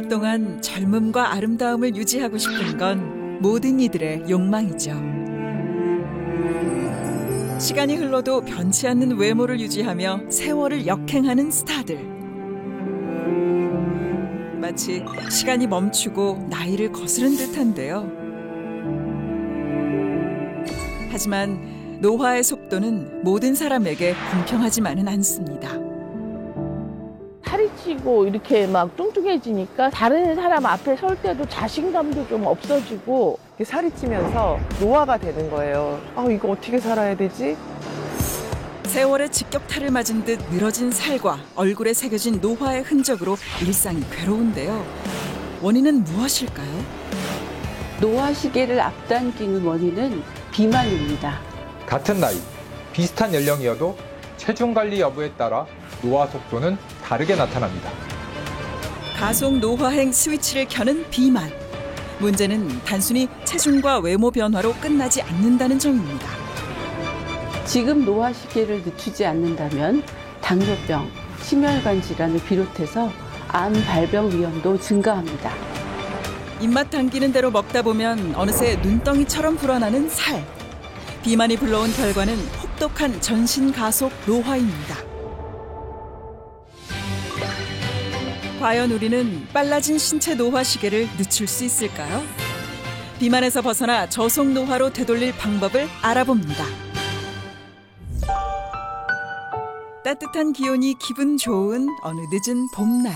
오랫동안 젊음과 아름다움을 유지하고 싶은 건 모든 이들의 욕망이죠. 시간이 흘러도 변치 않는 외모를 유지하며 세월을 역행하는 스타들. 마치 시간이 멈추고 나이를 거스른 듯한데요. 하지만 노화의 속도는 모든 사람에게 공평하지만은 않습니다. 살이 찌고 이렇게 막 뚱뚱해지니까 다른 사람 앞에 설 때도 자신감도 좀 없어지고 살이 찌면서 노화가 되는 거예요. 이거 어떻게 살아야 되지? 세월의 직격탄을 맞은 듯 늘어진 살과 얼굴에 새겨진 노화의 흔적으로 일상이 괴로운데요. 원인은 무엇일까요? 노화 시기를 앞당기는 원인은 비만입니다. 같은 나이, 비슷한 연령이어도 체중 관리 여부에 따라 노화 속도는 다르게 나타납니다. 가속 노화행 스위치를 켜는 비만. 문제는 단순히 체중과 외모 변화로 끝나지 않는다는 점입니다. 지금 노화 시기를 늦추지 않는다면 당뇨병, 심혈관 질환을 비롯해서 암 발병 위험도 증가합니다. 입맛 당기는 대로 먹다 보면 어느새 눈덩이처럼 불어나는 살. 비만이 불러온 결과는 혹독한 전신 가속 노화입니다. 과연 우리는 빨라진 신체 노화 시계를 늦출 수 있을까요? 비만에서 벗어나 저속 노화로 되돌릴 방법을 알아봅니다. 따뜻한 기온이 기분 좋은 어느 늦은 봄날.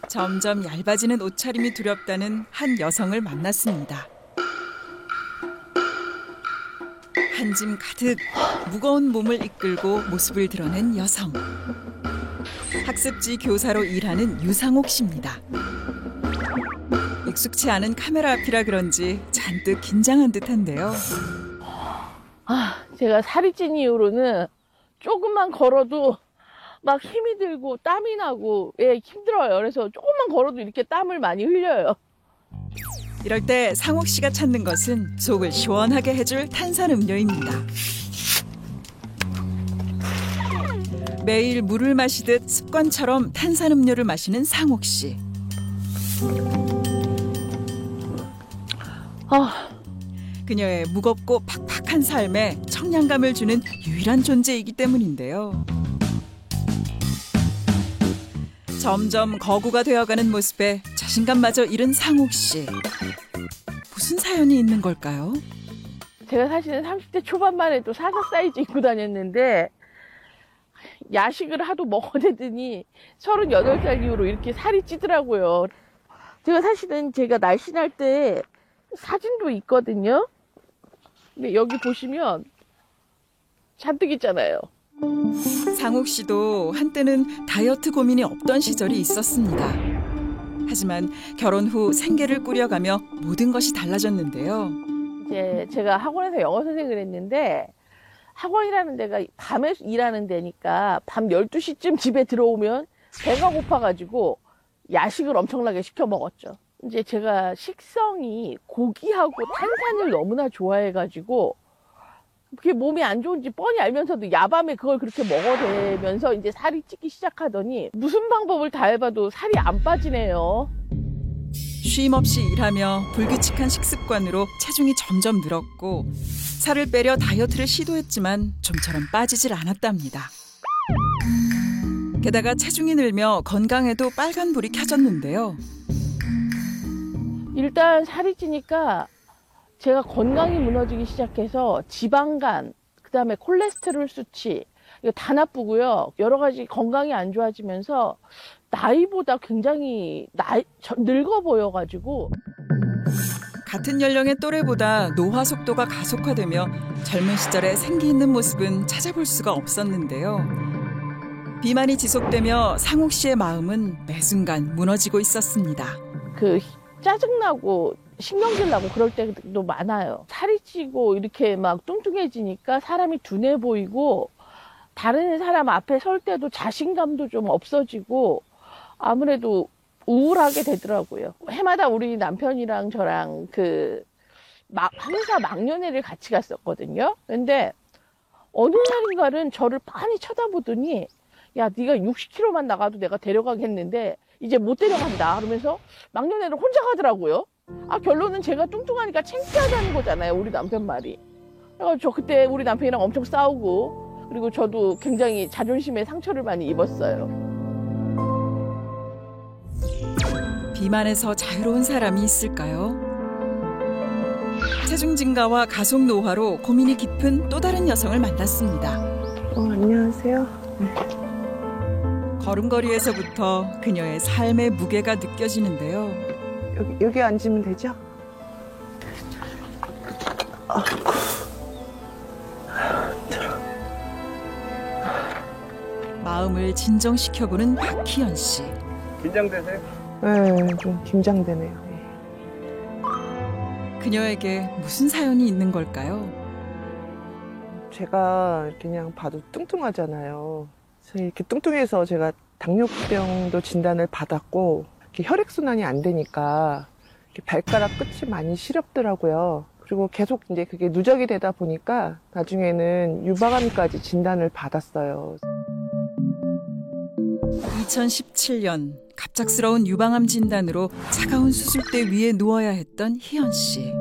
점점 얇아지는 옷차림이 두렵다는 한 여성을 만났습니다. 한 짐 가득 무거운 몸을 이끌고 모습을 드러낸 여성. 학습지 교사로 일하는 유상옥 씨입니다. 익숙치 않은 카메라 앞이라 그런지 잔뜩 긴장한 듯한데요. 제가 살이 찐 이후로는 조금만 걸어도 막 힘이 들고 땀이 나고 힘들어요. 그래서 조금만 걸어도 이렇게 땀을 많이 흘려요. 이럴 때 상옥 씨가 찾는 것은 속을 시원하게 해줄 탄산음료입니다. 매일 물을 마시듯 습관처럼 탄산음료를 마시는 상옥 씨. 그녀의 무겁고 팍팍한 삶에 청량감을 주는 유일한 존재이기 때문인데요. 점점 거구가 되어가는 모습에 자신감마저 잃은 상옥 씨. 무슨 사연이 있는 걸까요? 제가 사실은 30대 초반만 해도 사각 사이즈 입고 다녔는데 야식을 하도 먹어대더니 38살 이후로 이렇게 살이 찌더라고요. 제가 사실은 날씬할 때 사진도 있거든요. 근데 여기 보시면 잔뜩 있잖아요. 상옥 씨도 한때는 다이어트 고민이 없던 시절이 있었습니다. 하지만 결혼 후 생계를 꾸려가며 모든 것이 달라졌는데요. 이제 제가 학원에서 영어 선생을 했는데 학원이라는 데가 밤에 일하는 데니까 밤 12시쯤 집에 들어오면 배가 고파가지고 야식을 엄청나게 시켜 먹었죠. 이제 제가 식성이 고기하고 탄산을 너무나 좋아해가지고 그게 몸이 안 좋은지 뻔히 알면서도 야밤에 그걸 그렇게 먹어대면서 이제 살이 찌기 시작하더니 무슨 방법을 다 해봐도 살이 안 빠지네요. 쉼 없이 일하며 불규칙한 식습관으로 체중이 점점 늘었고 살을 빼려 다이어트를 시도했지만 좀처럼 빠지질 않았답니다. 게다가 체중이 늘며 건강에도 빨간불이 켜졌는데요. 일단 살이 찌니까 제가 건강이 무너지기 시작해서 지방간, 그다음에 콜레스테롤 수치 이거 다 나쁘고요. 여러 가지 건강이 안 좋아지면서 나이보다 굉장히 늙어 보여가지고 같은 연령의 또래보다 노화 속도가 가속화되며 젊은 시절의 생기 있는 모습은 찾아볼 수가 없었는데요. 비만이 지속되며 상옥 씨의 마음은 매 순간 무너지고 있었습니다. 짜증나고 신경질 나고 그럴 때도 많아요. 살이 찌고 이렇게 막 뚱뚱해지니까 사람이 둔해 보이고 다른 사람 앞에 설 때도 자신감도 좀 없어지고 아무래도 우울하게 되더라고요. 해마다 우리 남편이랑 저랑 항사 망년회를 같이 갔었거든요. 근데 어느 날인가는 저를 빤히 쳐다보더니 야, 네가 60kg만 나가도 내가 데려가겠는데 이제 못 데려간다 그러면서 막년회를 혼자 가더라고요. 결론은 제가 뚱뚱하니까 창피하다는 거잖아요, 우리 남편 말이. 그래서 저 그때 우리 남편이랑 엄청 싸우고, 그리고 저도 굉장히 자존심에 상처를 많이 입었어요. 비만에서 자유로운 사람이 있을까요? 체중 증가와 가속 노화로 고민이 깊은 또 다른 여성을 만났습니다. 안녕하세요. 걸음걸이에서부터 그녀의 삶의 무게가 느껴지는데요. 여기 앉으면 되죠? 마음을 진정시켜보는 박희연 씨. 긴장되세요? 네, 좀 긴장되네요. 그녀에게 무슨 사연이 있는 걸까요? 제가 그냥 봐도 뚱뚱하잖아요. 그래서 이렇게 뚱뚱해서 제가 당뇨병도 진단을 받았고, 이렇게 혈액순환이 안 되니까 이렇게 발가락 끝이 많이 시렵더라고요. 그리고 계속 이제 그게 누적이 되다 보니까 나중에는 유방암까지 진단을 받았어요. 2017년 갑작스러운 유방암 진단으로 차가운 수술대 위에 누워야 했던 희연 씨.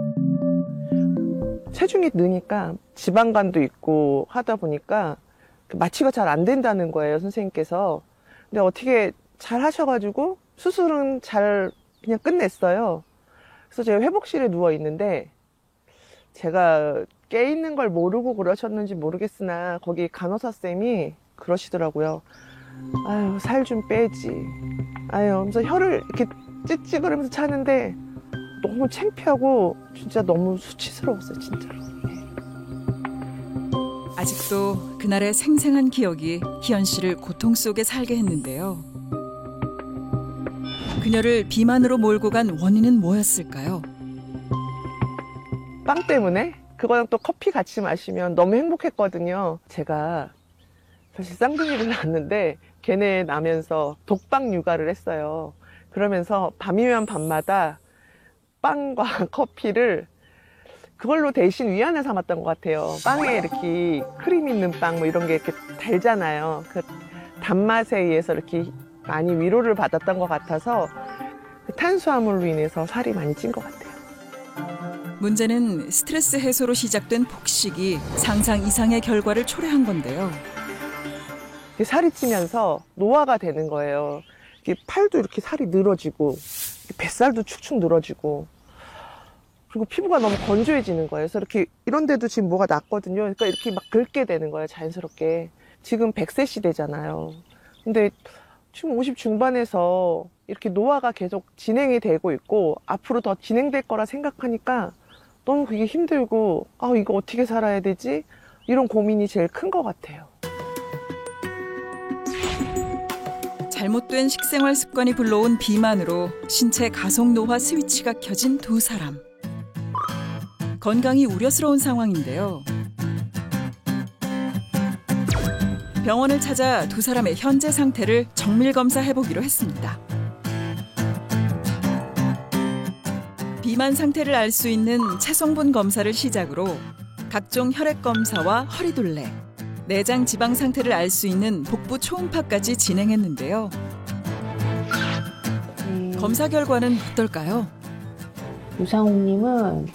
체중이 느니까 지방간도 있고 하다 보니까 마취가 잘 안 된다는 거예요, 선생님께서. 근데 어떻게 잘 하셔가지고 수술은 잘 그냥 끝냈어요. 그래서 제가 회복실에 누워 있는데 제가 깨 있는 걸 모르고 그러셨는지 모르겠으나 거기 간호사 쌤이 그러시더라고요. 아유, 살 좀 빼지. 아유, 하면서 혀를 이렇게 찌찌그러면서 차는데 너무 창피하고 진짜 너무 수치스러웠어요, 진짜로. 아직도 그날의 생생한 기억이 희연 씨를 고통 속에 살게 했는데요. 그녀를 비만으로 몰고 간 원인은 뭐였을까요? 빵 때문에? 그거랑 또 커피 같이 마시면 너무 행복했거든요. 제가 사실 쌍둥이를 낳았는데 걔네 나면서 독방 육아를 했어요. 그러면서 밤이면 밤마다 빵과 커피를 그걸로 대신 위안을 삼았던 것 같아요. 빵에 이렇게 크림 있는 빵 뭐 이런 게 이렇게 달잖아요. 그 단맛에 의해서 이렇게 많이 위로를 받았던 것 같아서 그 탄수화물로 인해서 살이 많이 찐 것 같아요. 문제는 스트레스 해소로 시작된 폭식이 상상 이상의 결과를 초래한 건데요. 살이 찌면서 노화가 되는 거예요. 팔도 이렇게 살이 늘어지고 뱃살도 축축 늘어지고 그리고 피부가 너무 건조해지는 거예요. 그래서 이렇게 이런 데도 지금 뭐가 났거든요. 그러니까 이렇게 막 긁게 되는 거예요, 자연스럽게. 지금 100세 시대잖아요. 근데 지금 50 중반에서 이렇게 노화가 계속 진행이 되고 있고 앞으로 더 진행될 거라 생각하니까 너무 그게 힘들고 이거 어떻게 살아야 되지? 이런 고민이 제일 큰 것 같아요. 잘못된 식생활 습관이 불러온 비만으로 신체 가속 노화 스위치가 켜진 두 사람. 건강이 우려스러운 상황인데요. 병원을 찾아 두 사람의 현재 상태를 정밀 검사해보기로 했습니다. 비만 상태를 알 수 있는 체성분 검사를 시작으로 각종 혈액 검사와 허리둘레, 내장 지방 상태를 알 수 있는 복부 초음파까지 진행했는데요. 검사 결과는 어떨까요? 유상욱님은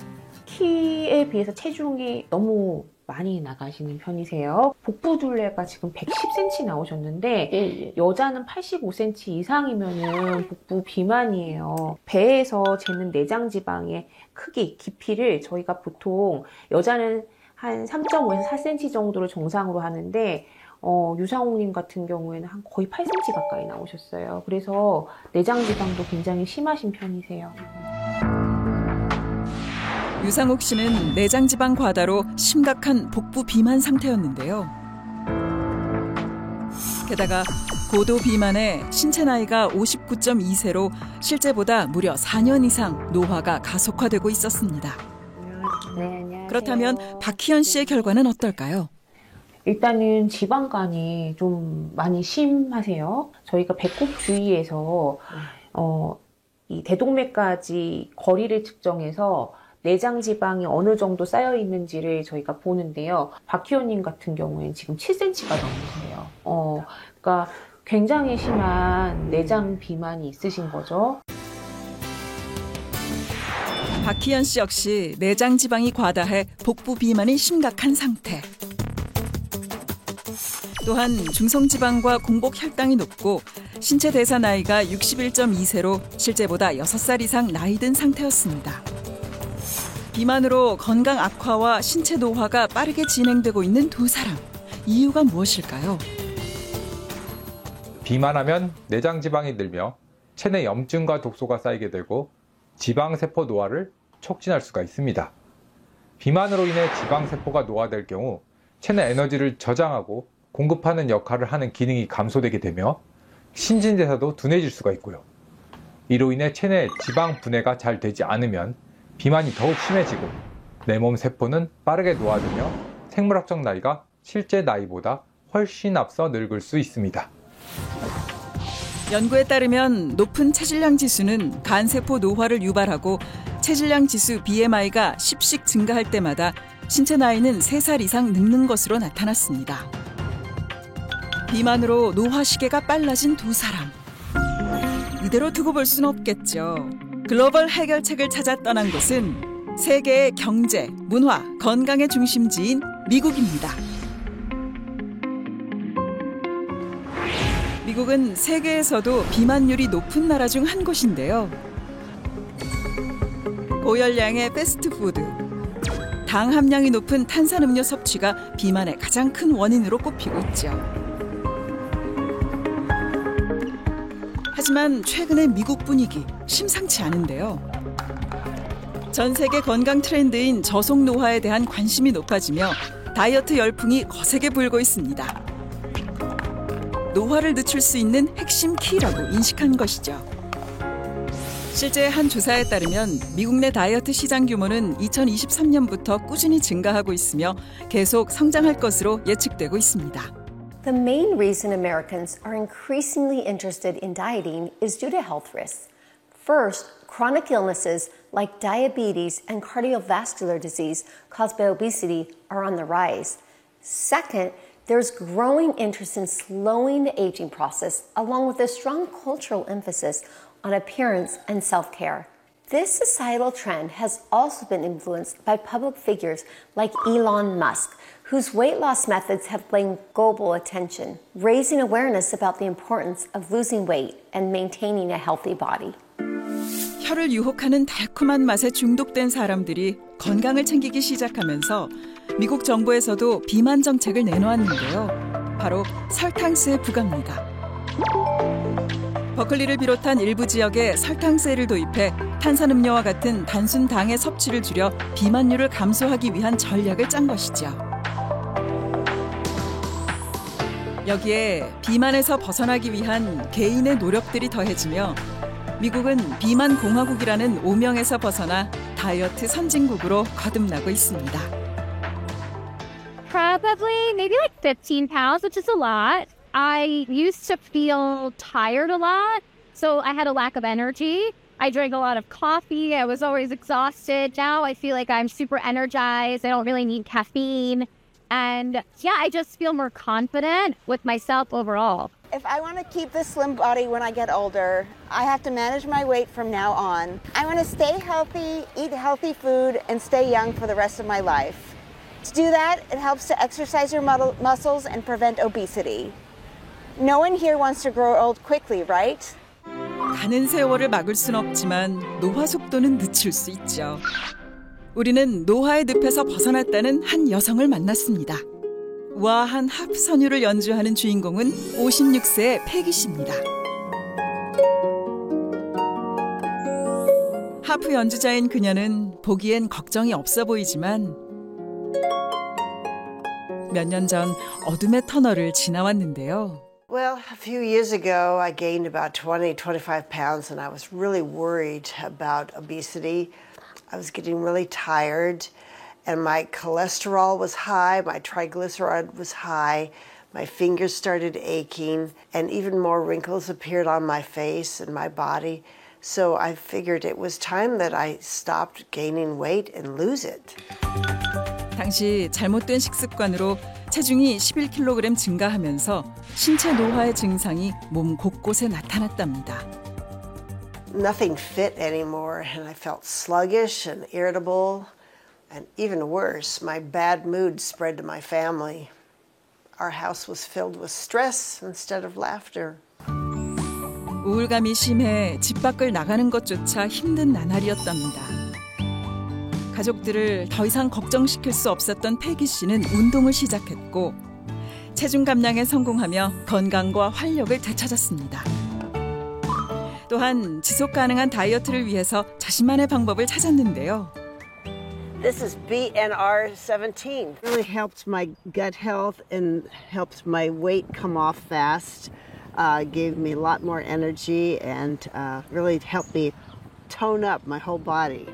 키에 비해서 체중이 너무 많이 나가시는 편이세요. 복부 둘레가 지금 110cm 나오셨는데 여자는 85cm 이상이면은 복부 비만이에요. 배에서 재는 내장 지방의 크기, 깊이를 저희가 보통 여자는 한 3.5에서 4cm 정도를 정상으로 하는데 유상욱님 같은 경우에는 한 거의 8cm 가까이 나오셨어요. 그래서 내장 지방도 굉장히 심하신 편이세요. 유상욱 씨는 내장 지방 과다로 심각한 복부 비만 상태였는데요. 게다가 고도 비만에 신체 나이가 59.2세로 실제보다 무려 4년 이상 노화가 가속화되고 있었습니다. 네, 안녕하세요. 그렇다면 박희연 씨의 결과는 어떨까요? 일단은 지방간이 좀 많이 심하세요. 저희가 배꼽 주위에서 이 대동맥까지 거리를 측정해서 내장 지방이 어느 정도 쌓여 있는지를 저희가 보는데요. 박희원님 같은 경우에는 지금 7cm가 넘으세요. 그러니까 굉장히 심한 내장 비만이 있으신 거죠. 박희연 씨 역시 내장 지방이 과다해 복부 비만이 심각한 상태. 또한 중성지방과 공복 혈당이 높고 신체 대사 나이가 61.2세로 실제보다 6살 이상 나이 든 상태였습니다. 비만으로 건강 악화와 신체 노화가 빠르게 진행되고 있는 두 사람. 이유가 무엇일까요? 비만하면 내장 지방이 늘며 체내 염증과 독소가 쌓이게 되고 지방세포 노화를 촉진할 수가 있습니다. 비만으로 인해 지방세포가 노화될 경우 체내 에너지를 저장하고 공급하는 역할을 하는 기능이 감소되게 되며 신진대사도 둔해질 수가 있고요. 이로 인해 체내 지방 분해가 잘 되지 않으면 비만이 더욱 심해지고 내 몸 세포는 빠르게 노화되며 생물학적 나이가 실제 나이보다 훨씬 앞서 늙을 수 있습니다. 연구에 따르면 높은 체질량 지수는 간세포 노화를 유발하고 체질량 지수 BMI가 10씩 증가할 때마다 신체 나이는 3살 이상 늙는 것으로 나타났습니다. 비만으로 노화 시계가 빨라진 두 사람. 이대로 두고 볼 수는 없겠죠. 글로벌 해결책을 찾아 떠난 곳은 세계의 경제, 문화, 건강의 중심지인 미국입니다. 미국은 세계에서도 비만율이 높은 나라 중 한 곳인데요. 고열량의 패스트푸드, 당 함량이 높은 탄산음료 섭취가 비만의 가장 큰 원인으로 꼽히고 있죠. 하지만 최근의 미국 분위기 심상치 않은데요. 전 세계 건강 트렌드인 저속 노화에 대한 관심이 높아지며 다이어트 열풍이 거세게 불고 있습니다. 노화를 늦출 수 있는 핵심 키라고 인식한 것이죠. 실제 한 조사에 따르면 미국 내 다이어트 시장 규모는 2023년부터 꾸준히 증가하고 있으며 계속 성장할 것으로 예측되고 있습니다. The main reason Americans are increasingly interested in dieting is due to health risks. First, chronic illnesses like diabetes and cardiovascular disease caused by obesity are on the rise. Second, there's growing interest in slowing the aging process, along with a strong cultural emphasis on appearance and self-care. This societal trend has also been influenced by public figures like Elon Musk, whose weight loss methods have gained global attention, raising awareness about the importance of losing weight and maintaining a healthy body. 혀를 유혹하는 달콤한 맛에 중독된 사람들이 건강을 챙기기 시작하면서 미국 정부에서도 비만 정책을 내놓았는데요. 바로 설탕세 부과입니다. 버클리를 비롯한 일부 지역에 설탕세를 도입해 탄산음료와 같은 단순 당의 섭취를 줄여 비만율을 감소하기 위한 전략을 짠 것이죠. 여기에 비만에서 벗어나기 위한 개인의 노력들이 더해지며 미국은 비만 공화국이라는 오명에서 벗어나 다이어트 선진국으로 거듭나고 있습니다. Probably maybe like 15 pounds, which is a lot. I used to feel tired a lot, so I had a lack of energy. I drank a lot of coffee. I was always exhausted. Now I feel like I'm super energized. I don't really need caffeine. And yeah, I just feel more confident with myself overall. If I want to keep this slim body when I get older, I have to manage my weight from now on. I want to stay healthy, eat healthy food, and stay young for the rest of my life. To do that, it helps to exercise your muscles and prevent obesity. No one here wants to grow old quickly, right? 가는 세월을 막을 순 없지만 노화 속도는 늦출 수 있죠. 우리는 노화의 늪에서 벗어났다는 한 여성을 만났습니다. 우아한 하프 선율을 연주하는 주인공은 56세의 패기 씨입니다. 하프 연주자인 그녀는 보기엔 걱정이 없어 보이지만 몇 년 전 어둠의 터널을 지나왔는데요. Well, a few years ago, I gained about 25 pounds, and I was really worried about obesity. I was getting really tired, and my cholesterol was high, my triglyceride was high, my fingers started aching, and even more wrinkles appeared on my face and my body. So I figured it was time that I stopped gaining weight and lose it. 당시 잘못된 식습관으로 체중이 11kg 증가하면서 신체 노화의 증상이 몸 곳곳에 나타났답니다. Nothing fit anymore, and I felt sluggish and irritable. And even worse, my bad mood spread to my family. Our house was filled with stress instead of laughter. 우울감이 심해 집 밖을 나가는 것조차 힘든 나날이었답니다. 가족들을 더 이상 걱정시킬 수 없었던 패기 씨는 운동을 시작했고 체중 감량에 성공하며 건강과 활력을 되찾았습니다. 또한 지속 가능한 다이어트를 위해서 자신만의 방법을 찾았는데요. This is BNR17. It really helped my gut health and helped my weight come off fast. Gave me a lot more energy and really helped me tone up my whole body.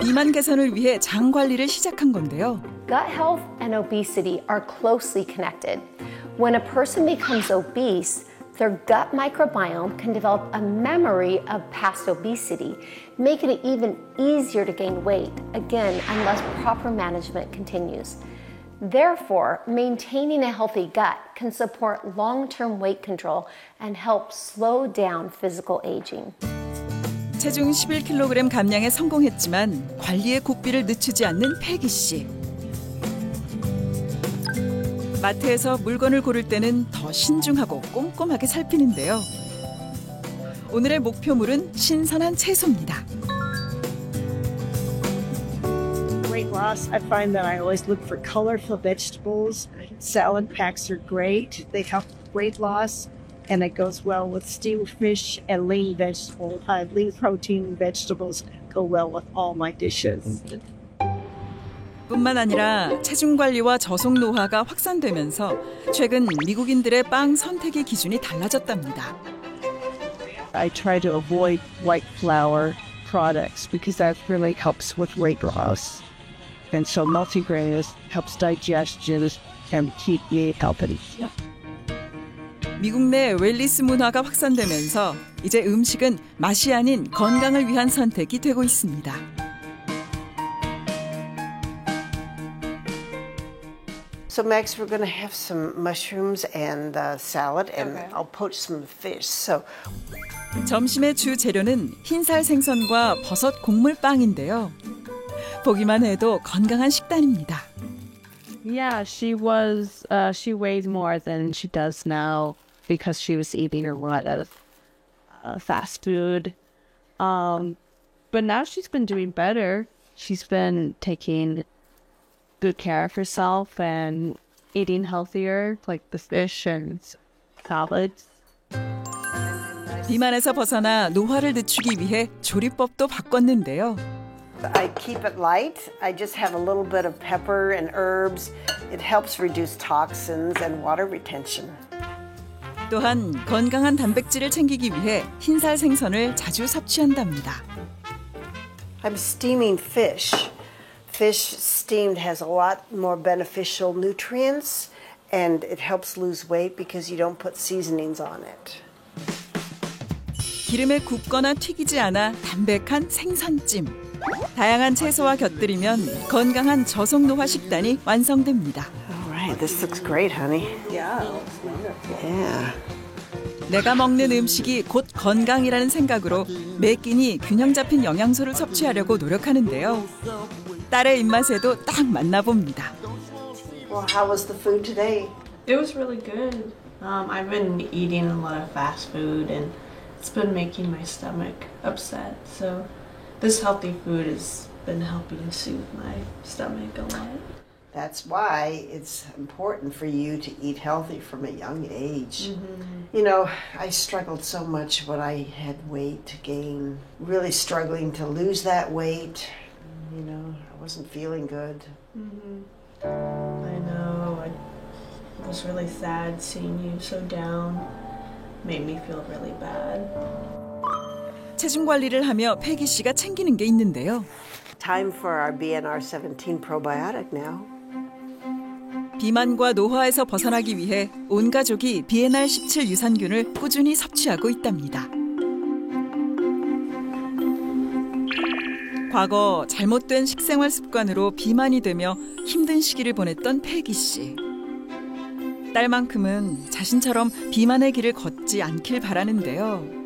비만 개선을 위해 장 관리를 시작한 건데요. Gut health and obesity are closely connected. When a person becomes obese, their gut microbiome can develop a memory of past obesity, making it even easier to gain weight, again, unless proper management continues. Therefore, maintaining a healthy gut can support long-term weight control and help slow down physical aging. 체중 11kg 감량에 성공했지만 관리의 고삐를 늦추지 않는 패기 씨. 마트에서 물건을 고를 때는 더 신중하고 꼼꼼하게 살피는데요. 오늘의 목표물은 신선한 채소입니다. Weight loss, I find that I always look for colorful vegetables. Salad packs are great. They help weight loss, and it goes well with steamed fish and lean vegetables. Lean protein vegetables go well with all my dishes. 뿐만 아니라 체중 관리와 저속 노화가 확산되면서 최근 미국인들의 빵 선택의 기준이 달라졌답니다. I try to avoid white flour products because that really helps with weight loss. And so multigrain helps digestion and keep me healthy. 미국 내 웰니스 문화가 확산되면서 이제 음식은 맛이 아닌 건강을 위한 선택이 되고 있습니다. So Max, we're going to have some mushrooms and salad, and I'll poach some fish. So 점심의 주 재료는 흰살 생선과 버섯 곡물빵인데요. 보기만 해도 건강한 식단입니다. Yeah, she weighs more than she does now because she was eating a lot of fast food. But now she's been doing better. She's been taking good care of herself and eating healthier, like the fish and salads. 비만에서 벗어나 노화를 늦추기 위해 조리법도 바꿨는데요. I keep it light. I just have a little bit of pepper and herbs. It helps reduce toxins and water retention. 또한 건강한 단백질을 챙기기 위해 흰살 생선을 자주 섭취한답니다. I'm steaming fish. Fish steamed has a lot more beneficial nutrients, and it helps lose weight because you don't put seasonings on it. 기름에 굽거나 튀기지 않아 담백한 생선찜. 다양한 채소와 곁들이면 건강한 저속 노화 식단이 완성됩니다. All right, this looks great, honey. Yeah. 내가 먹는 음식이 곧 건강이라는 생각으로 매 끼니 균형 잡힌 영양소를 섭취하려고 노력하는데요. 딸의 입맛에도 딱 맞나 봅니다. Well, how was the food today? It was really good. I've been eating a lot of fast food and it's been making my stomach upset. So this healthy food has been helping soothe my stomach a lot. That's why it's important for you to eat healthy from a young age. You know, I struggled so much when I had weight to gain, really struggling to lose that weight. You know, I wasn't feeling good. I know. I was really sad seeing you so down. Made me feel really bad. 체중 관리를 하며 패기 씨가 챙기는 게 있는데요. Time for our BNR17 probiotic now. 비만과 노화에서 벗어나기 위해 온 가족이 BNR17 유산균을 꾸준히 섭취하고 있답니다. 과거 잘못된 식생활 습관으로 비만이 되며 힘든 시기를 보냈던 패기 씨. 딸만큼은 자신처럼 비만의 길을 걷지 않길 바라는데요.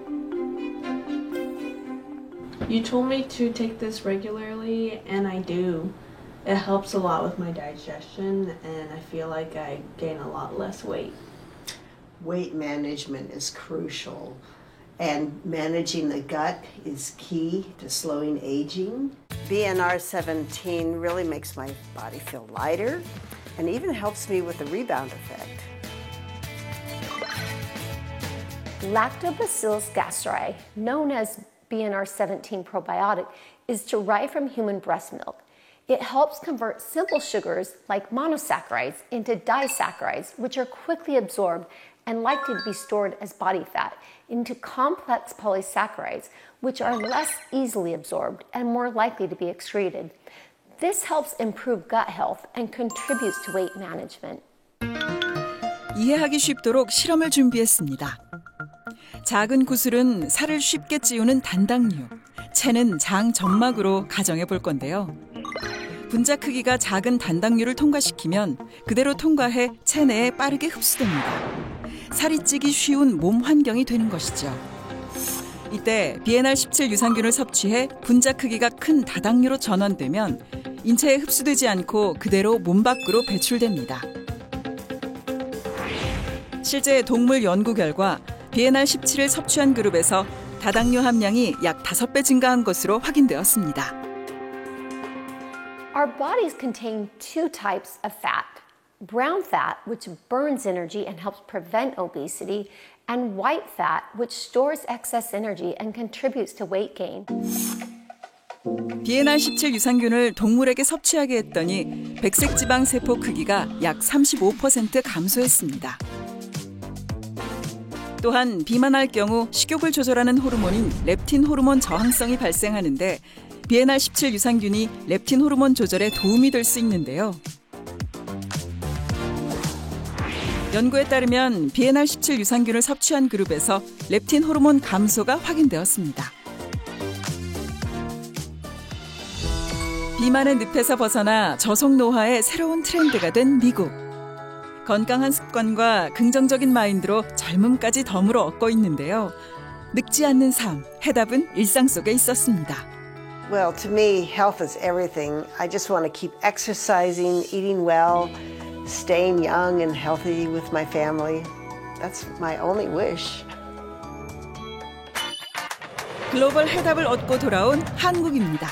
You told me to take this regularly, and I do. It helps a lot with my digestion, and I feel like I gain a lot less weight. Weight management is crucial, and managing the gut is key to slowing aging. BNR 17 really makes my body feel lighter and even helps me with the rebound effect. Lactobacillus gastriae, known as BNR 17 probiotic, is derived from human breast milk. It helps convert simple sugars like monosaccharides into disaccharides, which are quickly absorbed and likely to be stored as body fat, into complex polysaccharides, which are less easily absorbed and more likely to be excreted. This helps improve gut health and contributes to weight management. 이해하기 쉽도록 실험을 준비했습니다. 작은 구슬은 살을 쉽게 찌우는 단당류, 채는 장 점막으로 가정해 볼 건데요. 분자 크기가 작은 단당류를 통과시키면 그대로 통과해 체내에 빠르게 흡수됩니다. 살이 찌기 쉬운 몸 환경이 되는 것이죠. 이때 BNR17 유산균을 섭취해 분자 크기가 큰 다당류로 전환되면 인체에 흡수되지 않고 그대로 몸 밖으로 배출됩니다. 실제 동물 연구 결과 BNR17을 섭취한 그룹에서 다당류 함량이 약 5배 증가한 것으로 확인되었습니다. Our bodies contain two types of fat. Brown fat, which burns energy and helps prevent obesity, and white fat, which stores excess energy and contributes to weight gain. BNR17 유산균을 동물에게 섭취하게 했더니 백색 지방 세포 크기가 약 35% 감소했습니다. 또한 비만할 경우 식욕을 조절하는 호르몬인 렙틴 호르몬 저항성이 발생하는데 BNR17 유산균이 렙틴 호르몬 조절에 도움이 될 수 있는데요. 연구에 따르면 BNR17 유산균을 섭취한 그룹에서 렙틴 호르몬 감소가 확인되었습니다. 비만의 늪에서 벗어나 저속 노화의 새로운 트렌드가 된 미국. 건강한 습관과 긍정적인 마인드로 젊음까지 덤으로 얻고 있는데요. 늙지 않는 삶, 해답은 일상 속에 있었습니다. Well, to me, health is everything. I just want to keep exercising, eating well, staying young and healthy with my family. That's my only wish. 글로벌 해답을 얻고 돌아온 한국입니다.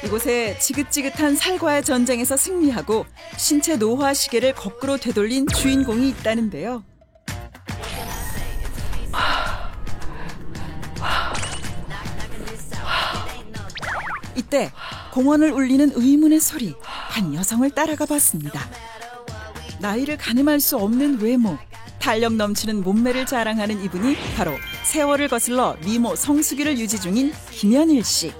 이곳에 지긋지긋한 살과의 전쟁에서 승리하고 신체 노화 시계를 거꾸로 되돌린 주인공이 있다는데요. 이때 공원을 울리는 의문의 소리, 한 여성을 따라가 봤습니다. 나이를 가늠할 수 없는 외모, 탄력 넘치는 몸매를 자랑하는 이분이 바로 세월을 거슬러 미모 성수기를 유지 중인 김현일 씨.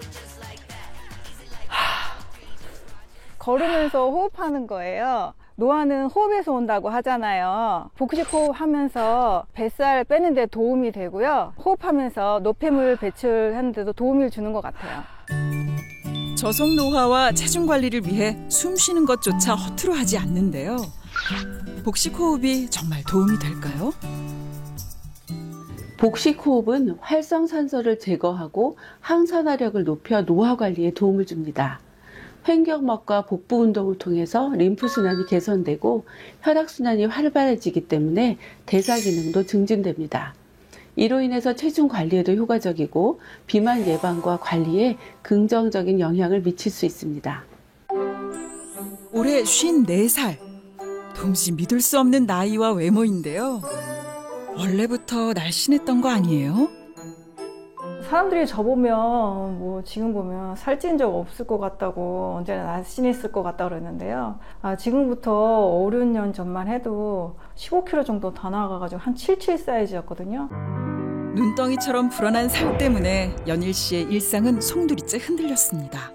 걸으면서 호흡하는 거예요. 노화는 호흡에서 온다고 하잖아요. 복식 호흡하면서 뱃살 빼는 데 도움이 되고요. 호흡하면서 노폐물 배출하는 데도 도움을 주는 것 같아요. 저속 노화와 체중 관리를 위해 숨 쉬는 것조차 허투루 하지 않는데요. 복식 호흡이 정말 도움이 될까요? 복식 호흡은 활성산소를 제거하고 항산화력을 높여 노화 관리에 도움을 줍니다. 횡격막과 복부 운동을 통해서 림프순환이 개선되고 혈액순환이 활발해지기 때문에 대사 기능도 증진됩니다. 이로 인해서 체중 관리에도 효과적이고 비만 예방과 관리에 긍정적인 영향을 미칠 수 있습니다. 올해 54살. 도무지 믿을 수 없는 나이와 외모인데요. 원래부터 날씬했던 거 아니에요? 사람들이 저보면 뭐 지금 보면 살찐 적 없을 것 같다고 언제나 날씬했을 것 같다고 그랬는데요. 지금부터 5, 6년 전만 해도 15kg 정도 더 나가가지고 한 77 사이즈였거든요. 눈덩이처럼 불어난 살 때문에 연일 씨의 일상은 송두리째 흔들렸습니다.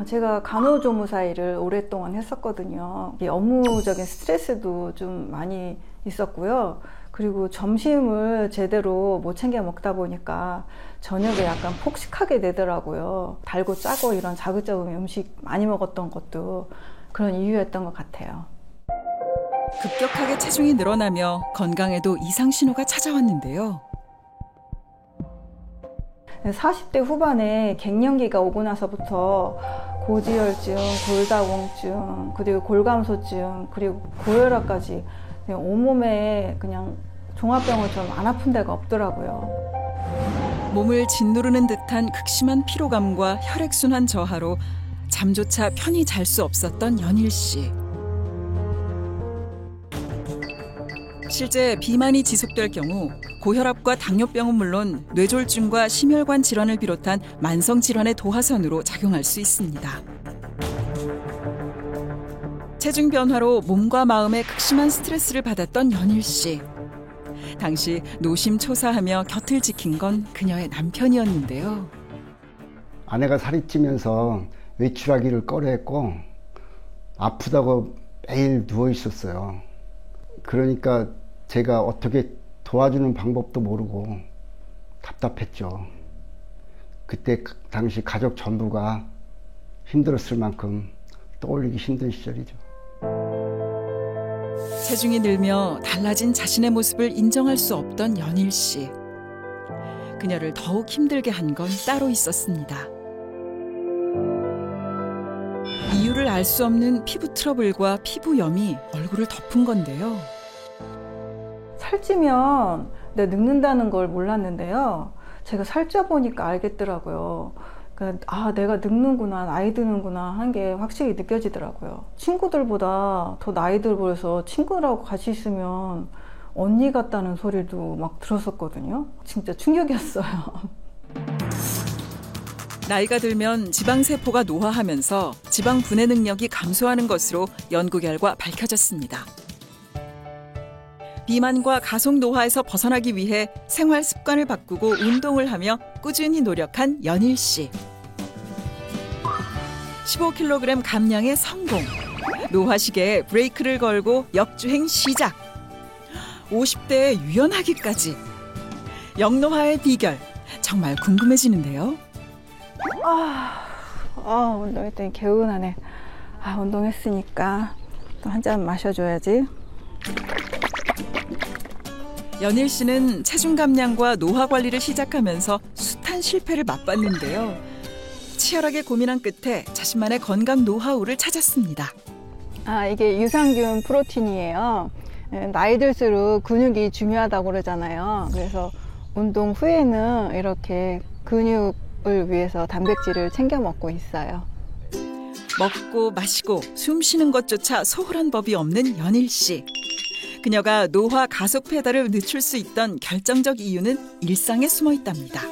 제가 간호조무사 일을 오랫동안 했었거든요. 업무적인 스트레스도 좀 많이 있었고요. 그리고 점심을 제대로 못 챙겨 먹다 보니까 저녁에 약간 폭식하게 되더라고요. 달고 짜고 이런 자극적인 음식 많이 먹었던 것도 그런 이유였던 것 같아요. 급격하게 체중이 늘어나며 건강에도 이상 신호가 찾아왔는데요. 40대 후반에 갱년기가 오고 나서부터 고지혈증, 골다공증, 그리고 골감소증, 그리고 고혈압까지 온몸에 그냥 종합병원처럼 안 아픈 데가 없더라고요. 몸을 짓누르는 듯한 극심한 피로감과 혈액순환 저하로 잠조차 편히 잘 수 없었던 연일 씨. 실제 비만이 지속될 경우 고혈압과 당뇨병은 물론 뇌졸중과 심혈관 질환을 비롯한 만성 질환의 도화선으로 작용할 수 있습니다. 체중 변화로 몸과 마음에 극심한 스트레스를 받았던 연일 씨. 당시 노심초사하며 곁을 지킨 건 그녀의 남편이었는데요. 아내가 살이 찌면서 외출하기를 꺼려했고 아프다고 매일 누워 있었어요. 그러니까 제가 어떻게 도와주는 방법도 모르고 답답했죠. 그때 당시 가족 전부가 힘들었을 만큼 떠올리기 힘든 시절이죠. 체중이 늘며 달라진 자신의 모습을 인정할 수 없던 연일 씨. 그녀를 더욱 힘들게 한 건 따로 있었습니다. 이유를 알 수 없는 피부 트러블과 피부염이 얼굴을 덮은 건데요. 살찌면 내가 늙는다는 걸 몰랐는데요. 제가 살쪄보니까 알겠더라고요. 그러니까 내가 늙는구나, 나이 드는구나 하는 게 확실히 느껴지더라고요. 친구들보다 더 나이 들어 보여서 친구라고 같이 있으면 언니 같다는 소리도 막 들었었거든요. 진짜 충격이었어요. 나이가 들면 지방세포가 노화하면서 지방 분해 능력이 감소하는 것으로 연구 결과 밝혀졌습니다. 비만과 가속 노화에서 벗어나기 위해 생활 습관을 바꾸고 운동을 하며 꾸준히 노력한 연일 씨. 15kg 감량에 성공. 노화 시계에 브레이크를 걸고 역주행 시작. 50대에 유연하기까지. 역노화의 비결 정말 궁금해지는데요. 운동했더니 개운하네. 운동했으니까 또 한 잔 마셔줘야지. 연일 씨는 체중 감량과 노화 관리를 시작하면서 숱한 실패를 맛봤는데요. 치열하게 고민한 끝에 자신만의 건강 노하우를 찾았습니다. 이게 유산균 프로틴이에요. 나이 들수록 근육이 중요하다고 그러잖아요. 그래서 운동 후에는 이렇게 근육을 위해서 단백질을 챙겨 먹고 있어요. 먹고 마시고 숨 쉬는 것조차 소홀한 법이 없는 연일 씨. 그녀가 노화 가속 페달을 늦출 수 있던 결정적 이유는 일상에 숨어 있답니다.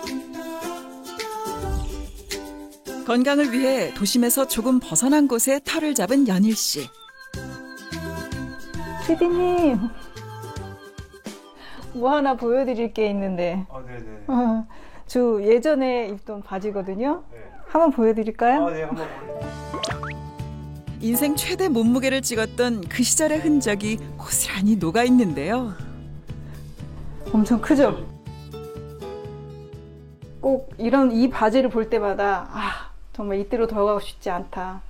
건강을 위해 도심에서 조금 벗어난 곳에 터를 잡은 연일 씨. 피디님, 뭐 하나 보여드릴 게 있는데. 네네. 저 예전에 입던 바지거든요. 네. 한번 보여드릴까요? 네, 한번 보여드릴게요. 인생 최대 몸무게를 찍었던 그 시절의 흔적이 고스란히 녹아있는데요. 엄청 크죠? 꼭 이 바지를 볼 때마다 정말 이때로 돌아가고 싶지 않다.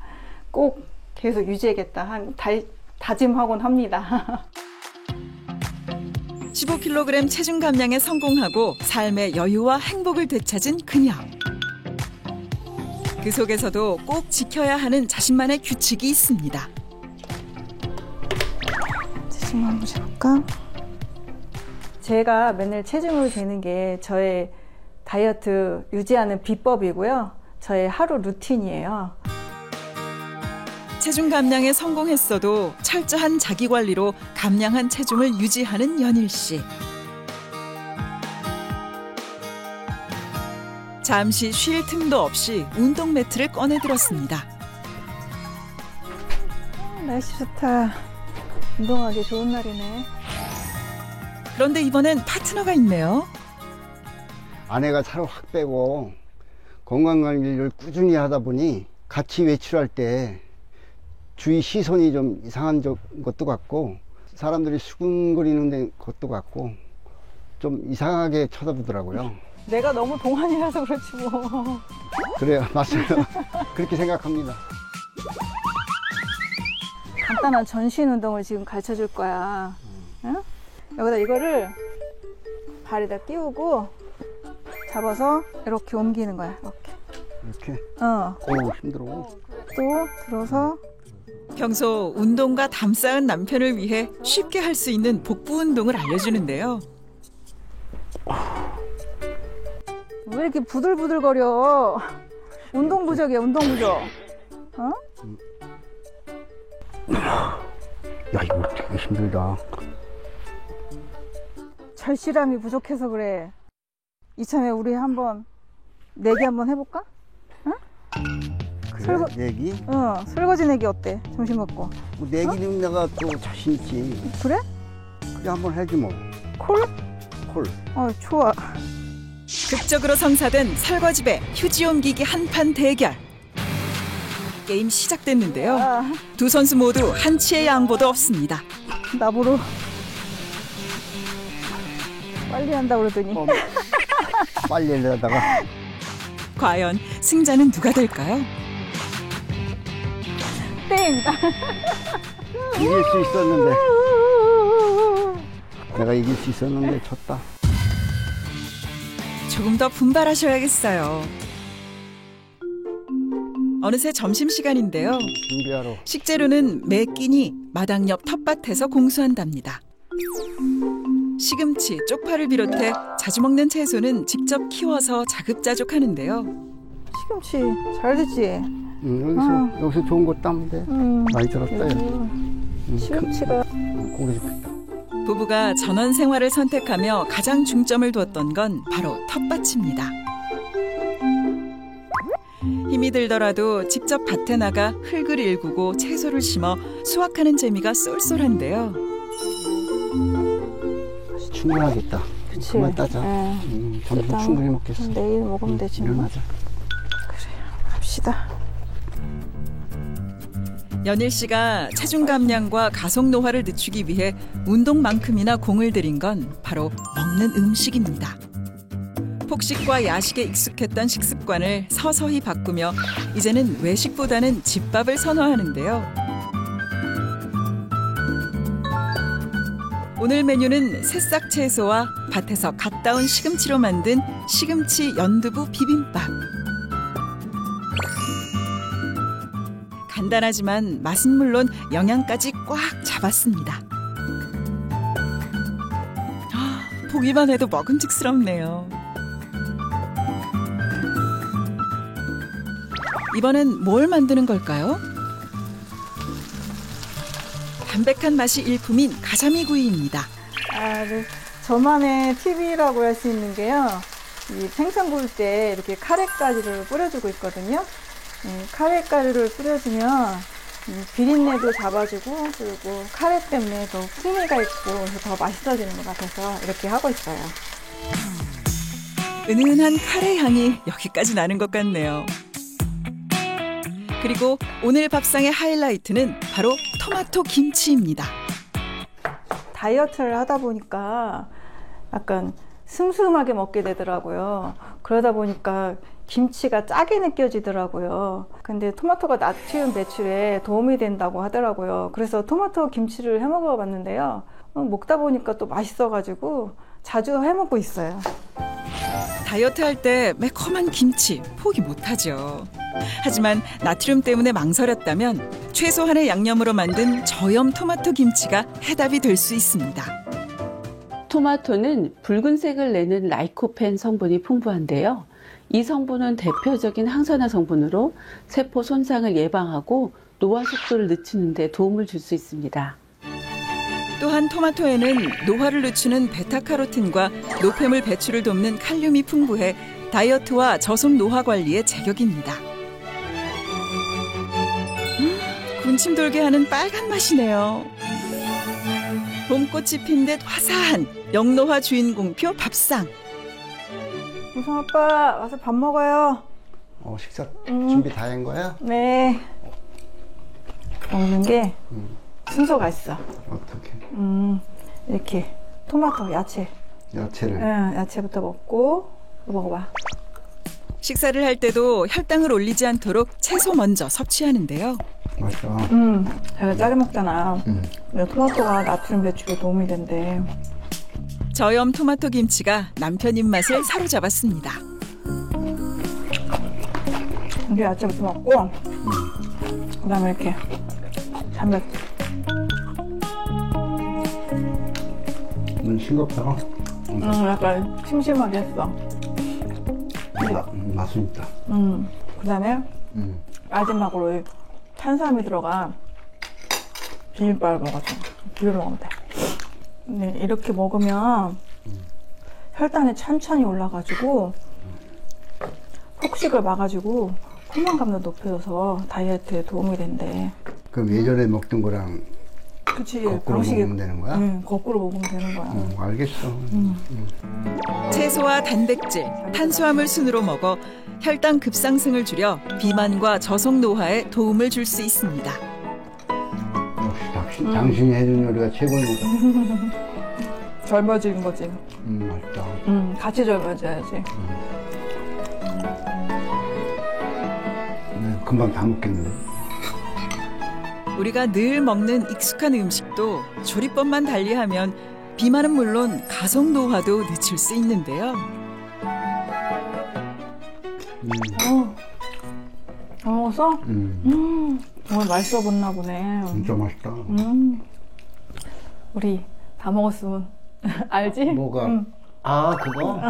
꼭 계속 유지해야겠다. 다짐하곤 합니다. 15kg 체중 감량에 성공하고 삶의 여유와 행복을 되찾은 그녀. 그 속에서도 꼭 지켜야 하는 자신만의 규칙이 있습니다. 체중 한번 재볼까? 제가 맨날 체중을 재는 게 저의 다이어트 유지하는 비법이고요. 저의 하루 루틴이에요. 체중 감량에 성공했어도 철저한 자기관리로 감량한 체중을 유지하는 연일 씨. 잠시 쉴 틈도 없이 운동 매트를 꺼내들었습니다. 날씨 좋다. 운동하기 좋은 날이네. 그런데 이번엔 파트너가 있네요. 아내가 살을 확 빼고 건강관리를 꾸준히 하다 보니 같이 외출할 때 주위 시선이 좀 이상한 것도 같고 사람들이 수근거리는 것도 같고 좀 이상하게 쳐다보더라고요. 내가 너무 동안이라서 그렇지 뭐. 그래요, 맞아요. 그렇게 생각합니다. 간단한 전신 운동을 지금 가르쳐 줄 거야. 응? 여기다 이거를 발에다 띄우고 잡아서 이렇게 옮기는 거야. 이렇게? 오, 힘들어. 또 들어서. 평소 운동과 담 쌓은 남편을 위해 쉽게 할 수 있는 복부 운동을 알려주는데요. 왜 이렇게 부들부들거려? 운동 부족이야, 운동 부족. 어? 야, 이거 되게 힘들다. 절실함이 부족해서 그래. 이참에 우리 한번 내기 한번 해볼까? 응? 그래? 내기? 설거지 내기 어때? 점심 먹고. 뭐 내기는 내가 또 자신 있지. 그래? 그래, 한번 해지 뭐. 콜? 콜. 좋아. 극적으로 성사된 설거지배 휴지 옮기기 한판 대결. 게임 시작됐는데요. 두 선수 모두 한치의 양보도 없습니다. 나보러 빨리 한다 그러더니 빨리 하려다가 과연 승자는 누가 될까요? 땡! 이길 수 있었는데 내가 이길 수 있었는데 졌다. 조금 더 분발하셔야겠어요. 어느새 점심시간인데요. 준비하러. 식재료는 매 끼니 마당 옆 텃밭에서 공수한답니다. 시금치, 쪽파를 비롯해 자주 먹는 채소는 직접 키워서 자급자족하는데요. 시금치 잘 됐지? 여기서 좋은 거 따면 돼. 많이 들었다. 시금치가 고기 좋겠다. 부부가 전원 생활을 선택하며 가장 중점을 두었던 건 바로 텃밭입니다. 힘이 들더라도 직접 밭에 나가 흙을 일구고 채소를 심어 수확하는 재미가 쏠쏠한데요. 충분하겠다. 그치. 그만 따자. 점심 충분히 먹겠어. 내일 먹으면 되지 뭐. 일어나자. 그래, 갑시다. 연일 씨가 체중 감량과 가속 노화를 늦추기 위해 운동만큼이나 공을 들인 건 바로 먹는 음식입니다. 폭식과 야식에 익숙했던 식습관을 서서히 바꾸며 이제는 외식보다는 집밥을 선호하는데요. 오늘 메뉴는 새싹 채소와 밭에서 갓 따온 시금치로 만든 시금치 연두부 비빔밥. 간단하지만 맛은 물론 영양까지 꽉 잡았습니다. 보기만 해도 먹음직스럽네요. 이번엔 뭘 만드는 걸까요? 담백한 맛이 일품인 가자미 구이입니다. 네. 저만의 팁이라고 할 수 있는 게요. 이 생선 구울 때 이렇게 카레가루를 뿌려주고 있거든요. 카레가루를 뿌려주면 비린내도 잡아주고 그리고 카레 때문에 더 풍미가 있고 더 맛있어지는 것 같아서 이렇게 하고 있어요. 은은한 카레 향이 여기까지 나는 것 같네요. 그리고 오늘 밥상의 하이라이트는 바로 토마토 김치입니다. 다이어트를 하다 보니까 약간 슴슴하게 먹게 되더라고요. 그러다 보니까 김치가 짜게 느껴지더라고요. 근데 토마토가 나트륨 배출에 도움이 된다고 하더라고요. 그래서 토마토 김치를 해 먹어봤는데요. 먹다 보니까 또 맛있어가지고 자주 해 먹고 있어요. 다이어트 할 때 매콤한 김치 포기 못하죠. 하지만 나트륨 때문에 망설였다면 최소한의 양념으로 만든 저염 토마토 김치가 해답이 될 수 있습니다. 토마토는 붉은색을 내는 라이코펜 성분이 풍부한데요. 이 성분은 대표적인 항산화 성분으로 세포 손상을 예방하고 노화 속도를 늦추는 데 도움을 줄 수 있습니다. 또한 토마토에는 노화를 늦추는 베타카로틴과 노폐물 배출을 돕는 칼륨이 풍부해 다이어트와 저속 노화 관리에 제격입니다. 군침 돌게 하는 빨간 맛이네요. 봄꽃이 핀 듯 화사한 영노화 주인공표 밥상. 우성 아빠 와서 밥 먹어요. 식사 준비 다 한 거야? 네. 먹는 게 순서가 있어. 어떻게? 이렇게 토마토, 야채. 야채를. 응, 야채부터 먹고 먹어봐. 식사를 할 때도 혈당을 올리지 않도록 채소 먼저 섭취하는데요. 맛있다. 제가 짜게 먹잖아. 토마토가 나트륨 배출에 도움이 된대. 저염 토마토 김치가 남편 입맛을 사로잡았습니다. 이게 야채부터 먹고 그다음에 이렇게 단백질. 싱겁다. 약간 심심하게 했어. 맛은 있다. 그다음에 마지막으로 탄수화물이 들어간 비빔밥을 먹어줘. 비벼 먹으면 돼. 근데 이렇게 먹으면 혈당이 천천히 올라가지고 폭식을 막아주고 포만감도 높여줘서 다이어트에 도움이 된대. 그럼 예전에 먹던 거랑 그치, 거꾸로 먹으면 되는 거야? 응, 거꾸로 먹으면 되는 거야. 알겠어. 채소와 단백질, 탄수화물 순으로 먹어 혈당 급상승을 줄여 비만과 저속 노화에 도움을 줄 수 있습니다. 역시 당신이 해준 요리가 최고입니다. 젊어지는 거지. 맛있다. 같이 젊어져야지. 네, 금방 다 먹겠는데. 우리가 늘 먹는 익숙한 음식도 조리법만 달리하면 비만은 물론 가속 노화도 늦출 수 있는데요. 다 먹었어? 정말 맛있어 보나 보네. 진짜 맛있다. 우리 다 먹었으면 알지? 뭐가? 아, 그거?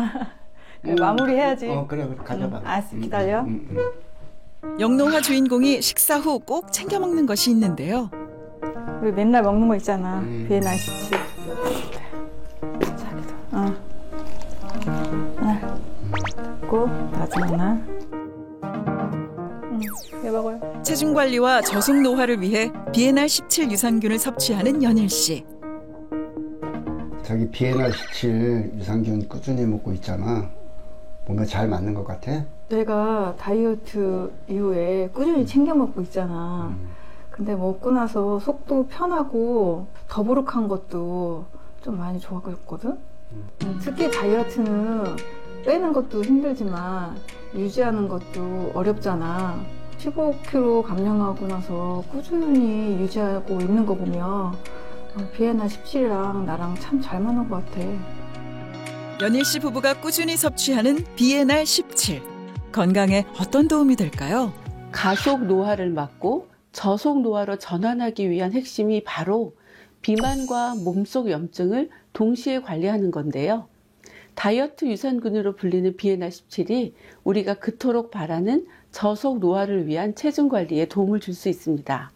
그래, 마무리해야지. 그래, 가져봐. 알았어, 기다려. 영노화 주인공이 식사 후 꼭 챙겨 먹는 것이 있는데요. 우리 맨날 먹는 거 있잖아. 비엔나 17. 자기도. 고 마지막. 해봐고요. 체중 관리와 저속 노화를 위해 비엔알 17 유산균을 섭취하는 연일 씨. 저기 비엔알 17 유산균 꾸준히 먹고 있잖아. 몸에 잘 맞는 것 같아? 내가 다이어트 이후에 꾸준히 챙겨 먹고 있잖아. 근데 먹고 나서 속도 편하고 더부룩한 것도 좀 많이 좋아졌거든? 특히 다이어트는 빼는 것도 힘들지만 유지하는 것도 어렵잖아. 15kg 감량하고 나서 꾸준히 유지하고 있는 거 보면 비엔알 17이랑 나랑 참 잘 맞는 것 같아. 연일 씨 부부가 꾸준히 섭취하는 비엔알 17. 건강에 어떤 도움이 될까요? 가속 노화를 막고 저속 노화로 전환하기 위한 핵심이 바로 비만과 몸속 염증을 동시에 관리하는 건데요. 다이어트 유산균으로 불리는 비엔알 17이 우리가 그토록 바라는 저속 노화를 위한 체중 관리에 도움을 줄 수 있습니다.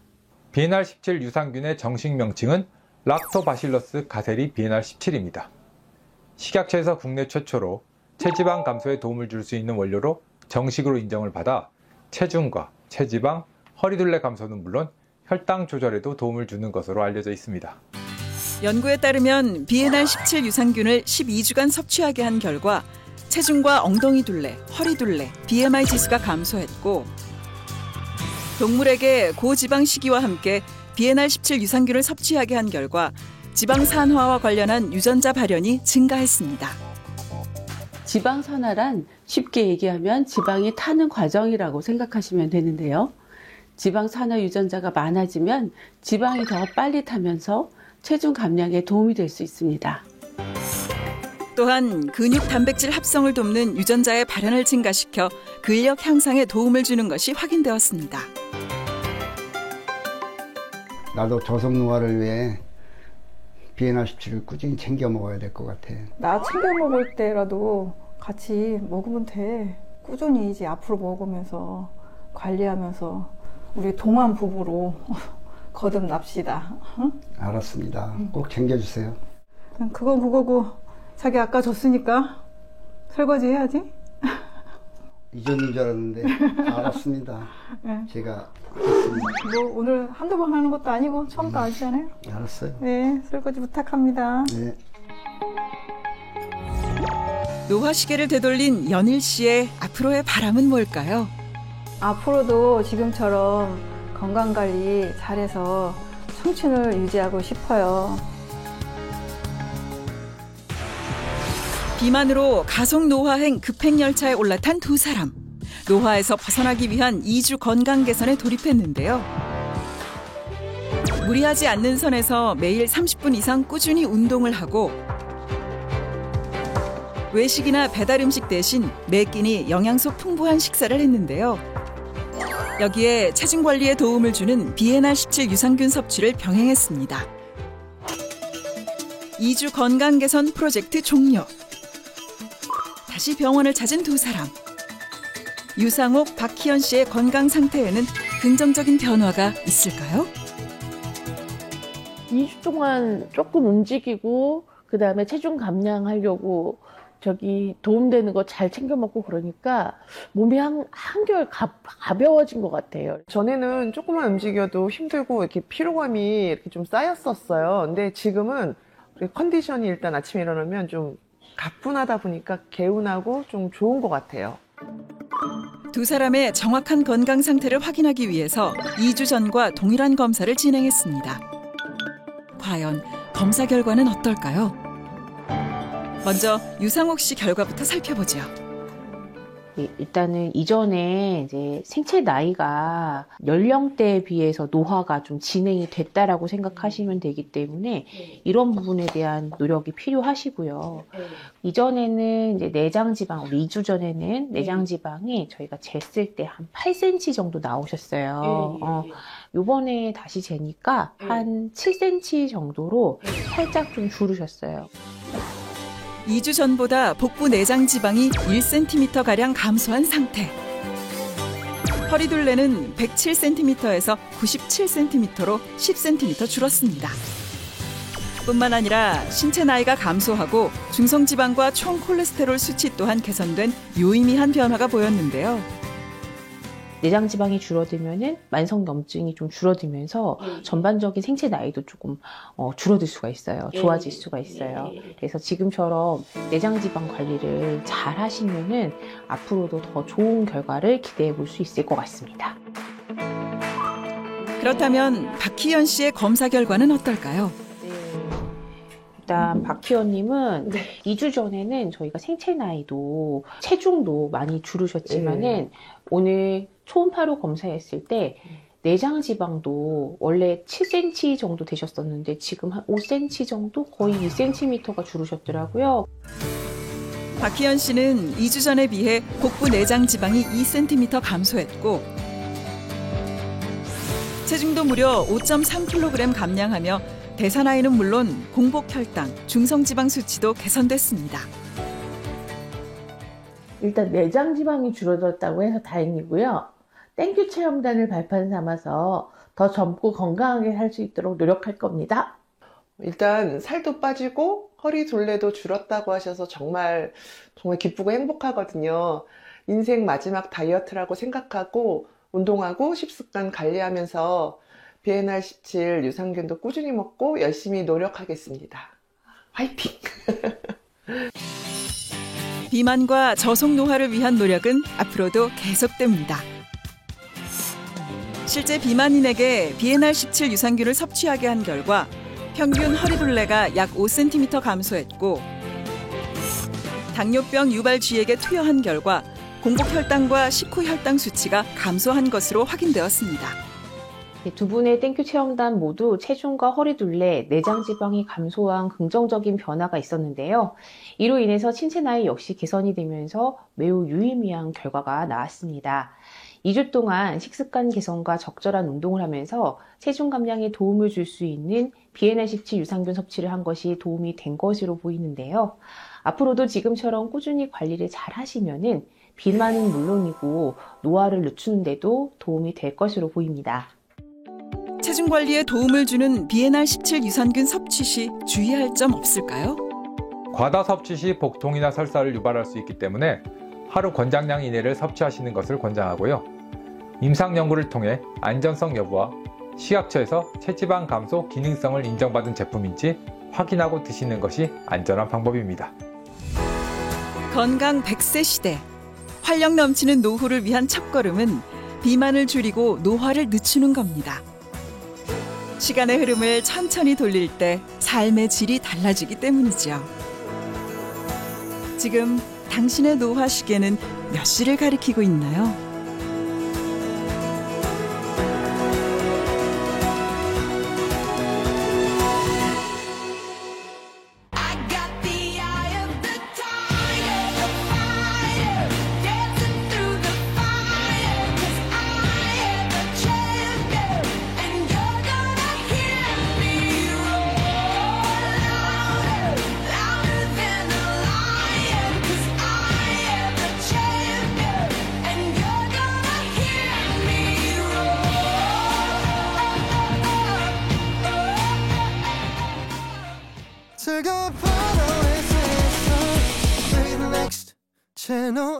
비엔알 17 유산균의 정식 명칭은 락토바실러스 가세리 비엔알 17입니다. 식약처에서 국내 최초로 체지방 감소에 도움을 줄 수 있는 원료로 정식으로 인정을 받아 체중과 체지방, 허리둘레 감소는 물론 혈당 조절에도 도움을 주는 것으로 알려져 있습니다. 연구에 따르면 비엔알 17 유산균을 12주간 섭취하게 한 결과 체중과 엉덩이 둘레, 허리 둘레, BMI 지수가 감소했고 동물에게 고지방 식이와 함께 비엔알 17 유산균을 섭취하게 한 결과 지방 산화와 관련한 유전자 발현이 증가했습니다. 지방 산화란 쉽게 얘기하면 지방이 타는 과정이라고 생각하시면 되는데요. 지방 산화 유전자가 많아지면 지방이 더 빨리 타면서 체중 감량에 도움이 될 수 있습니다. 또한 근육 단백질 합성을 돕는 유전자의 발현을 증가시켜 근력 향상에 도움을 주는 것이 확인되었습니다. 나도 저속 노화를 위해 비엔알 17을 꾸준히 챙겨 먹어야 될 것 같아. 나 챙겨 먹을 때라도 같이 먹으면 돼. 꾸준히 이제 앞으로 먹으면서 관리하면서 우리 동안 부부로 거듭납시다. 응? 알았습니다. 꼭 챙겨주세요. 그건 그거고 자기 아까 졌으니까 설거지 해야지. 이전인 줄 알았는데 알았습니다. 네. 제가 하겠습니다. 뭐 오늘 한두 번 하는 것도 아니고 처음도 아니잖아요. 알았어요. 네, 설거지 부탁합니다. 네. 노화 시계를 되돌린 연일 씨의 앞으로의 바람은 뭘까요? 앞으로도 지금처럼 건강관리 잘해서 청춘을 유지하고 싶어요. 비만으로 가속 노화행 급행열차에 올라탄 두 사람. 노화에서 벗어나기 위한 2주 건강 개선에 돌입했는데요. 무리하지 않는 선에서 매일 30분 이상 꾸준히 운동을 하고 외식이나 배달 음식 대신 매 끼니 영양소 풍부한 식사를 했는데요. 여기에 체중 관리에 도움을 주는 비엔알17 유산균 섭취를 병행했습니다. 2주 건강 개선 프로젝트 종료. 다시 병원을 찾은 두 사람. 유상옥, 박희연 씨의 건강 상태에는 긍정적인 변화가 있을까요? 2주 동안 조금 움직이고 그다음에 체중 감량하려고 도움되는 거 잘 챙겨 먹고 그러니까 몸이 한결 가벼워진 것 같아요. 전에는 조금만 움직여도 힘들고 이렇게 피로감이 이렇게 좀 쌓였었어요. 근데 지금은 컨디션이 일단 아침에 일어나면 좀 가뿐하다 보니까 개운하고 좀 좋은 것 같아요. 두 사람의 정확한 건강 상태를 확인하기 위해서 2주 전과 동일한 검사를 진행했습니다. 과연 검사 결과는 어떨까요? 먼저 유상옥 씨 결과부터 살펴보죠. 일단은 이전에 이제 생체 나이가 연령대에 비해서 노화가 좀 진행이 됐다라고 생각하시면 되기 때문에 이런 부분에 대한 노력이 필요하시고요. 이전에는 이제 내장 지방, 우리 2주 전에는 내장 지방이 저희가 쟀을 때 한 8cm 정도 나오셨어요. 요번에 다시 재니까 한 7cm 정도로 살짝 좀 줄으셨어요. 2주 전보다 복부 내장 지방이 1cm가량 감소한 상태. 허리둘레는 107cm에서 97cm로 10cm 줄었습니다. 뿐만 아니라 신체 나이가 감소하고 중성지방과 총 콜레스테롤 수치 또한 개선된 유의미한 변화가 보였는데요. 내장 지방이 줄어들면은 만성 염증이 좀 줄어들면서 전반적인 생체 나이도 조금 줄어들 수가 있어요. 좋아질 수가 있어요. 그래서 지금처럼 내장 지방 관리를 잘 하시면은 앞으로도 더 좋은 결과를 기대해 볼 수 있을 것 같습니다. 그렇다면 박희연 씨의 검사 결과는 어떨까요? 일단 박희연님은 2주 전에는 저희가 생체 나이도 체중도 많이 줄으셨지만은 오늘 초음파로 검사했을 때 내장 지방도 원래 7cm 정도 되셨었는데 지금 한 5cm 정도 거의 2cm가 줄으셨더라고요. 박희연 씨는 2주 전에 비해 복부 내장 지방이 2cm 감소했고 체중도 무려 5.3kg 감량하며 대사 나이는 물론 공복 혈당, 중성지방 수치도 개선됐습니다. 일단 내장 지방이 줄어들었다고 해서 다행이고요. 땡큐 체험단을 발판 삼아서 더 젊고 건강하게 살 수 있도록 노력할 겁니다. 일단 살도 빠지고 허리 둘레도 줄었다고 하셔서 정말 기쁘고 행복하거든요. 인생 마지막 다이어트라고 생각하고 운동하고 식습관 관리하면서 비엔알17 유산균도 꾸준히 먹고 열심히 노력하겠습니다. 화이팅! 비만과 저속 노화를 위한 노력은 앞으로도 계속됩니다. 실제 비만인에게 비엔알17 유산균을 섭취하게 한 결과 평균 허리둘레가 약 5cm 감소했고 당뇨병 유발 쥐에게 투여한 결과 공복 혈당과 식후 혈당 수치가 감소한 것으로 확인되었습니다. 두 분의 땡큐 체험단 모두 체중과 허리둘레, 내장 지방이 감소한 긍정적인 변화가 있었는데요. 이로 인해서 신체 나이 역시 개선이 되면서 매우 유의미한 결과가 나왔습니다. 2주 동안 식습관 개선과 적절한 운동을 하면서 체중 감량에 도움을 줄 수 있는 비엔알17 유산균 섭취를 한 것이 도움이 된 것으로 보이는데요. 앞으로도 지금처럼 꾸준히 관리를 잘 하시면은 비만은 물론이고 노화를 늦추는 데도 도움이 될 것으로 보입니다. 체중 관리에 도움을 주는 비엔알17 유산균 섭취 시 주의할 점 없을까요? 과다 섭취 시 복통이나 설사를 유발할 수 있기 때문에 하루 권장량 이내를 섭취하시는 것을 권장하고요. 임상 연구를 통해 안전성 여부와 식약처에서 체지방 감소 기능성을 인정받은 제품인지 확인하고 드시는 것이 안전한 방법입니다. 건강 100세 시대, 활력 넘치는 노후를 위한 첫걸음은 비만을 줄이고 노화를 늦추는 겁니다. 시간의 흐름을 천천히 돌릴 때 삶의 질이 달라지기 때문이죠. 지금 당신의 노화 시계는 몇 시를 가리키고 있나요? 즐거운 파도에 서 play the next channel